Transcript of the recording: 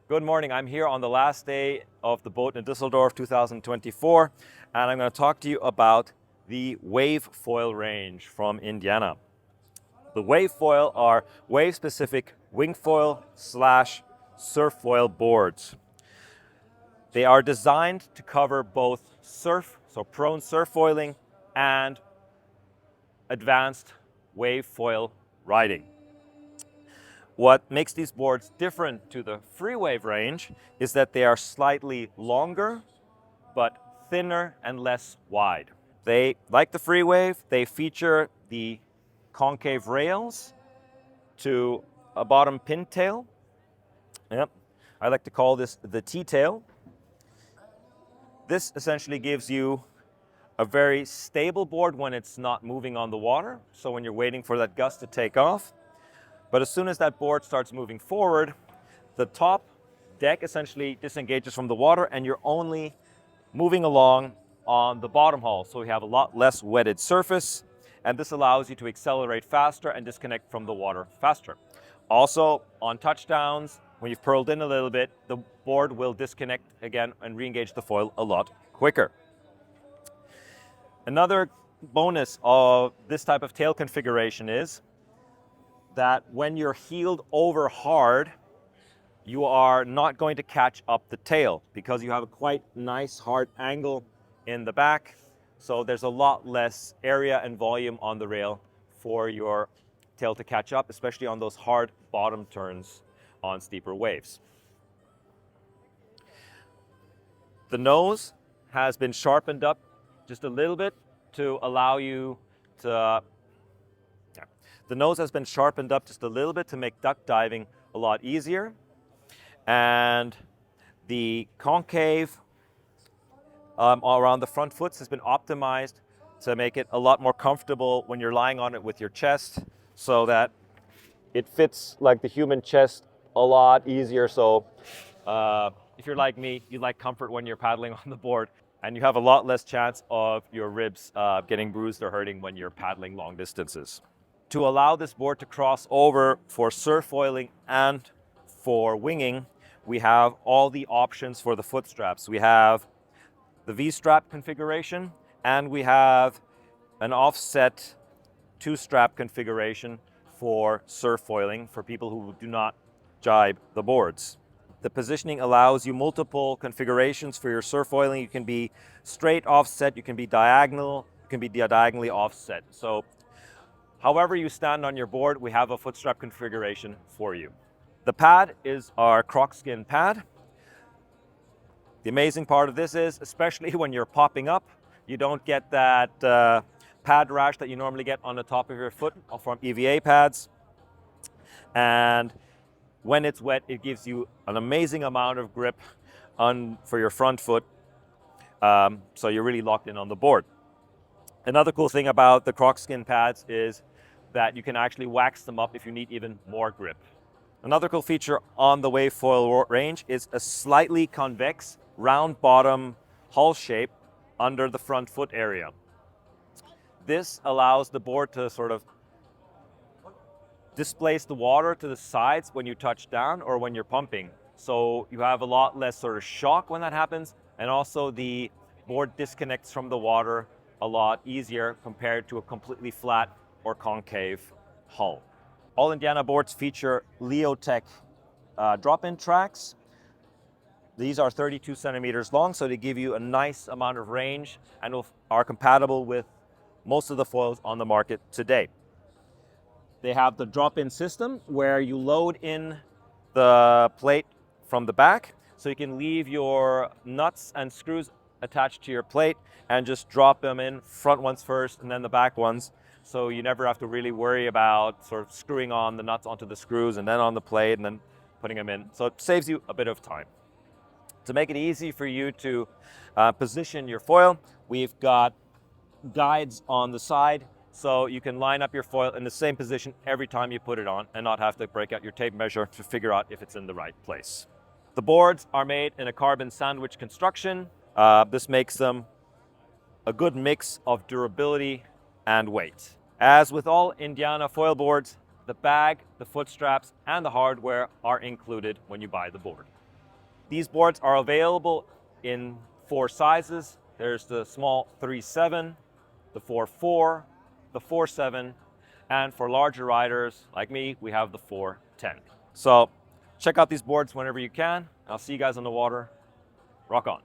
Good morning. I'm here on the last day of the boat in Düsseldorf 2024, and I'm going to talk to you about the Wavefoil range from Indiana. The Wavefoil are wave-specific wingfoil / surffoil boards. They are designed to cover both surf, so prone surffoiling, and advanced wavefoil riding. What makes these boards different to the free wave range is that they are slightly longer, but thinner and less wide. They, like the free wave, they feature the concave rails to a bottom pintail. Yep. I like to call this the T-tail. This essentially gives you a very stable board when it's not moving on the water, so when you're waiting for that gust to take off. But as soon as that board starts moving forward, the top deck essentially disengages from the water and you're only moving along on the bottom hull. So we have a lot less wetted surface, and this allows you to accelerate faster and disconnect from the water faster. Also, on touchdowns, when you've purled in a little bit, the board will disconnect again and re-engage the foil a lot quicker. Another bonus of this type of tail configuration is that when you're heeled over hard, you are not going to catch up the tail because you have a quite nice hard angle in the back. So there's a lot less area and volume on the rail for your tail to catch up, especially on those hard bottom turns on steeper waves. The nose has been sharpened up just a little bit to allow you to The nose has been sharpened up just a little bit to make duck diving a lot easier. And the concave around the front foots has been optimized to make it a lot more comfortable when you're lying on it with your chest, so that it fits like the human chest a lot easier. So if you're like me, you like comfort when you're paddling on the board, and you have a lot less chance of your ribs getting bruised or hurting when you're paddling long distances. To allow this board to cross over for surffoiling and for winging, we have all the options for the foot straps. We have the V-strap configuration, and we have an offset 2-strap configuration for surffoiling for people who do not jibe the boards. The positioning allows you multiple configurations for your surffoiling. You can be straight offset, you can be diagonal, you can be diagonally offset. So however you stand on your board, we have a foot strap configuration for you. The pad is our croc skin pad. The amazing part of this is, especially when you're popping up, you don't get that pad rash that you normally get on the top of your foot from EVA pads. And when it's wet, it gives you an amazing amount of grip for your front foot. So you're really locked in on the board. Another cool thing about the croc skin pads is that you can actually wax them up if you need even more grip. Another cool feature on the Wavefoil range is a slightly convex round bottom hull shape under the front foot area. This allows the board to sort of displace the water to the sides when you touch down or when you're pumping. So you have a lot less sort of shock when that happens, and also the board disconnects from the water a lot easier compared to a completely flat or concave hull. All Indiana boards feature Leotech drop-in tracks. These are 32 centimeters long, so they give you a nice amount of range and are compatible with most of the foils on the market today. They have the drop-in system where you load in the plate from the back, so you can leave your nuts and screws attached to your plate and just drop them in, front ones first and then the back ones, so you never have to really worry about sort of screwing on the nuts onto the screws and then on the plate and then putting them in. So it saves you a bit of time. To make it easy for you to position your foil, we've got guides on the side, so you can line up your foil in the same position every time you put it on and not have to break out your tape measure to figure out if it's in the right place. The boards are made in a carbon sandwich construction. This makes them a good mix of durability and weight. As with all Indiana foil boards, the bag, the foot straps, and the hardware are included when you buy the board. These boards are available in 4 sizes. There's the small 3.7, the 4.4, the 4.7, and for larger riders like me, we have the 4.10. So check out these boards whenever you can. I'll see you guys on the water. Rock on.